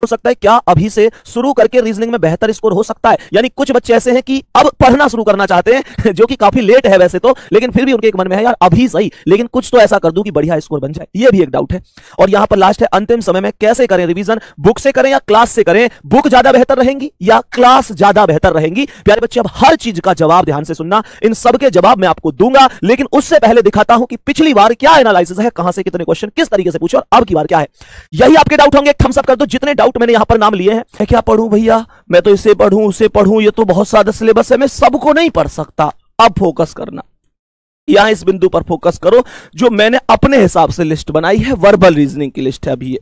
हो सकता है, क्या अभी से शुरू करके रीजनिंग में बेहतर स्कोर हो सकता है? यानी कुछ बच्चे ऐसे हैं कि अब पढ़ना शुरू करना चाहते हैं जो कि काफी लेट है वैसे तो, लेकिन फिर भी उनके एक मन में है यार अभी सही, लेकिन कुछ तो ऐसा कर दूं कि बढ़िया स्कोर बन जाए। ये भी एक डाउट है। और यहां पर लास्ट है, अंतिम समय में कैसे करें रिवीजन, बुक से करें या क्लास से करें? बुक ज्यादा बेहतर रहेंगी या क्लास ज्यादा बेहतर रहेंगी? प्यारे बच्चे, अब हर चीज का जवाब ध्यान से सुनना, इन सबके जवाब मैं आपको दूंगा, लेकिन उससे पहले दिखाता हूं कि पिछली बार क्या एनालिसिस है, कहां से कितने क्वेश्चन किस तरीके से पूछे और अब की बार क्या है। यही आपके डाउट होंगे, थम्स अप कर दो जितने डाउट मैंने यहां पर नाम लिए हैं। मैं क्या पढ़ूं भैया, मैं तो इसे पढ़ूं उसे पढ़ूं, ये तो बहुत सारा सिलेबस है, मैं सबको नहीं पढ़ सकता। अब फोकस करना, यहां इस बिंदु पर फोकस करो जो मैंने अपने हिसाब से लिस्ट बनाई है, वर्बल रीजनिंग की लिस्ट है अभी ये।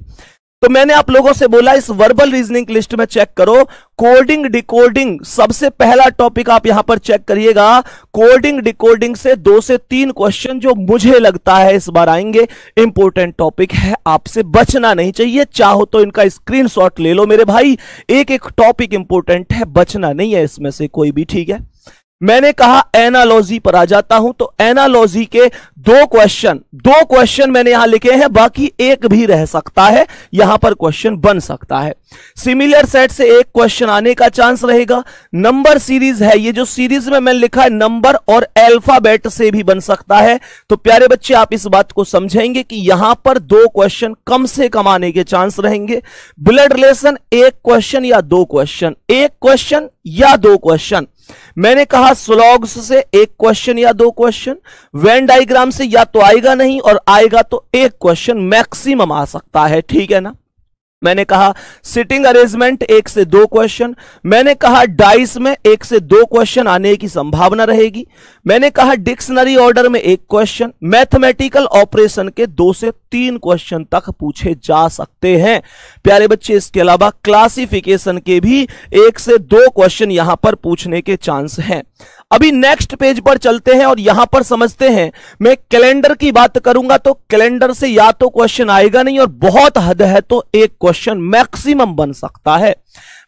तो मैंने आप लोगों से बोला इस वर्बल रीजनिंग लिस्ट में चेक करो, कोडिंग डिकोडिंग सबसे पहला टॉपिक आप यहां पर चेक करिएगा। कोडिंग डिकोडिंग से 2 से 3 क्वेश्चन जो मुझे लगता है इस बार आएंगे, इंपॉर्टेंट टॉपिक है, आपसे बचना नहीं चाहिए। चाहो तो इनका स्क्रीनशॉट ले लो मेरे भाई, एक एक टॉपिक इंपॉर्टेंट है, बचना नहीं है इसमें से कोई भी, ठीक है। मैंने कहा एनालॉजी पर आ जाता हूं, तो एनालॉजी के 2 क्वेश्चन मैंने यहां लिखे हैं, बाकी एक भी रह सकता है, यहां पर क्वेश्चन बन सकता है। सिमिलर सेट से एक क्वेश्चन आने का चांस रहेगा। नंबर सीरीज है, ये जो सीरीज में मैंने लिखा है नंबर और अल्फाबेट से भी बन सकता है। तो प्यारे बच्चे आप इस बात को समझेंगे कि यहां पर 2 क्वेश्चन कम से कम आने के चांस रहेंगे। ब्लड रिलेशन 1 क्वेश्चन या 2 क्वेश्चन, 1 क्वेश्चन या 2 क्वेश्चन। मैंने कहा स्लॉग्स से 1 क्वेश्चन या 2 क्वेश्चन। वेन डायग्राम से या तो आएगा नहीं और आएगा तो 1 क्वेश्चन मैक्सिमम आ सकता है, ठीक है ना। मैंने कहा सिटिंग अरेंजमेंट 1 से 2 क्वेश्चन। मैंने कहा डाइस में 1 से 2 क्वेश्चन आने की संभावना रहेगी। मैंने कहा डिक्शनरी ऑर्डर में 1 क्वेश्चन। मैथमेटिकल ऑपरेशन के 2 से 3 क्वेश्चन तक पूछे जा सकते हैं प्यारे बच्चे। इसके अलावा क्लासिफिकेशन के भी 1 से 2 क्वेश्चन यहां पर पूछने के चांस हैं। अभी नेक्स्ट पेज पर चलते हैं और यहां पर समझते हैं। मैं कैलेंडर की बात करूंगा तो कैलेंडर से या तो क्वेश्चन आएगा नहीं और बहुत हद है तो 1 क्वेश्चन मैक्सिमम बन सकता है।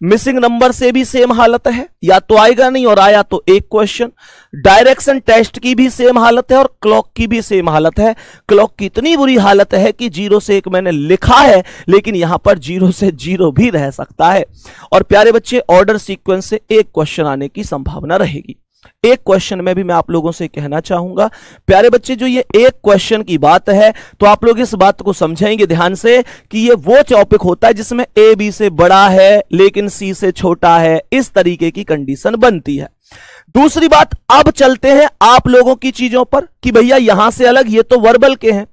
मिसिंग नंबर से भी सेम हालत है, या तो आएगा नहीं और आया तो 1 क्वेश्चन। डायरेक्शन टेस्ट की भी सेम हालत है और क्लॉक की भी सेम हालत है। क्लॉक की इतनी बुरी हालत है कि 0 से 1 मैंने लिखा है, लेकिन यहां पर 0 से 0 भी रह सकता है। और प्यारे बच्चे ऑर्डर सीक्वेंस से 1 क्वेश्चन आने की संभावना रहेगी। 1 क्वेश्चन में भी मैं आप लोगों से कहना चाहूंगा प्यारे बच्चे, जो ये 1 क्वेश्चन की बात है तो आप लोग इस बात को समझेंगे ध्यान से कि ये वो टॉपिक होता है जिसमें ए बी से बड़ा है लेकिन सी से छोटा है, इस तरीके की कंडीशन बनती है। दूसरी बात, अब चलते हैं आप लोगों की चीजों पर कि भैया यहां से अलग, ये तो वर्बल के हैं।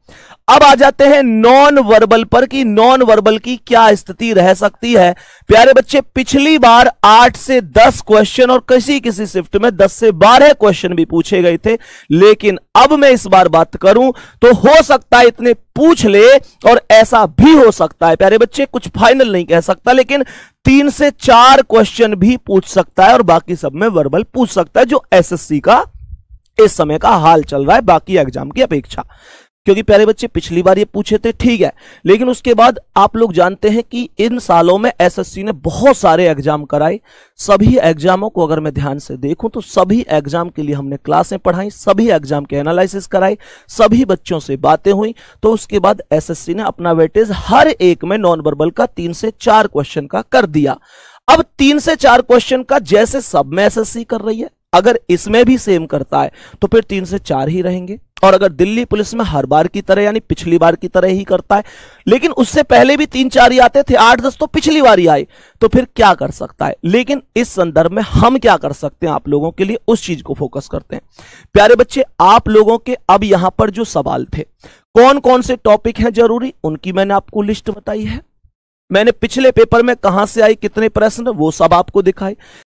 अब आ जाते हैं नॉन वर्बल पर कि नॉन वर्बल की क्या स्थिति रह सकती है। प्यारे बच्चे, पिछली बार 8 से 10 क्वेश्चन और किसी किसी शिफ्ट में 10 से 12 क्वेश्चन भी पूछे गए थे, लेकिन अब मैं इस बार बात करूं तो हो सकता है इतने पूछ ले और ऐसा भी हो सकता है प्यारे बच्चे, कुछ फाइनल नहीं कह सकता, लेकिन 3 से 4 क्वेश्चन भी पूछ सकता है और बाकी सब में वर्बल पूछ सकता है, जो एसएससी का इस समय का हाल चल रहा है बाकी एग्जाम की अपेक्षा। क्योंकि प्यारे बच्चे पिछली बार ये पूछे थे, ठीक है, लेकिन उसके बाद आप लोग जानते हैं कि इन सालों में एसएससी ने बहुत सारे एग्जाम कराए। सभी एग्जामों को अगर मैं ध्यान से देखूं तो सभी एग्जाम के लिए हमने क्लासें पढ़ाई, सभी एग्जाम के एनालिसिस कराए, सभी बच्चों से बातें हुई। तो उसके बाद एसएससी ने अपना वेटेज हर एक में नॉन वर्बल का 3 से 4 क्वेश्चन का कर दिया। अब 3 से 4 क्वेश्चन का जैसे सब में एसएससी कर रही है, अगर इसमें भी सेम करता है तो फिर 3 से 4 ही रहेंगे। और अगर दिल्ली पुलिस में हर बार की तरह यानी पिछली बार की तरह ही करता है, लेकिन उससे पहले भी 3-4 ही आते थे, 8-10 तो पिछली बार ही आए, तो फिर क्या कर सकता है। लेकिन इस संदर्भ में हम क्या कर सकते हैं आप लोगों के लिए, उस चीज को फोकस करते हैं। प्यारे बच्चे, आप लोगों के अब यहां पर जो सवाल थे, कौन कौन से टॉपिक हैं जरूरी, उनकी मैंने आपको लिस्ट बताई है। मैंने पिछले पेपर में कहां से आई, कितने प्रश्न, वो सब आपको दिखाए।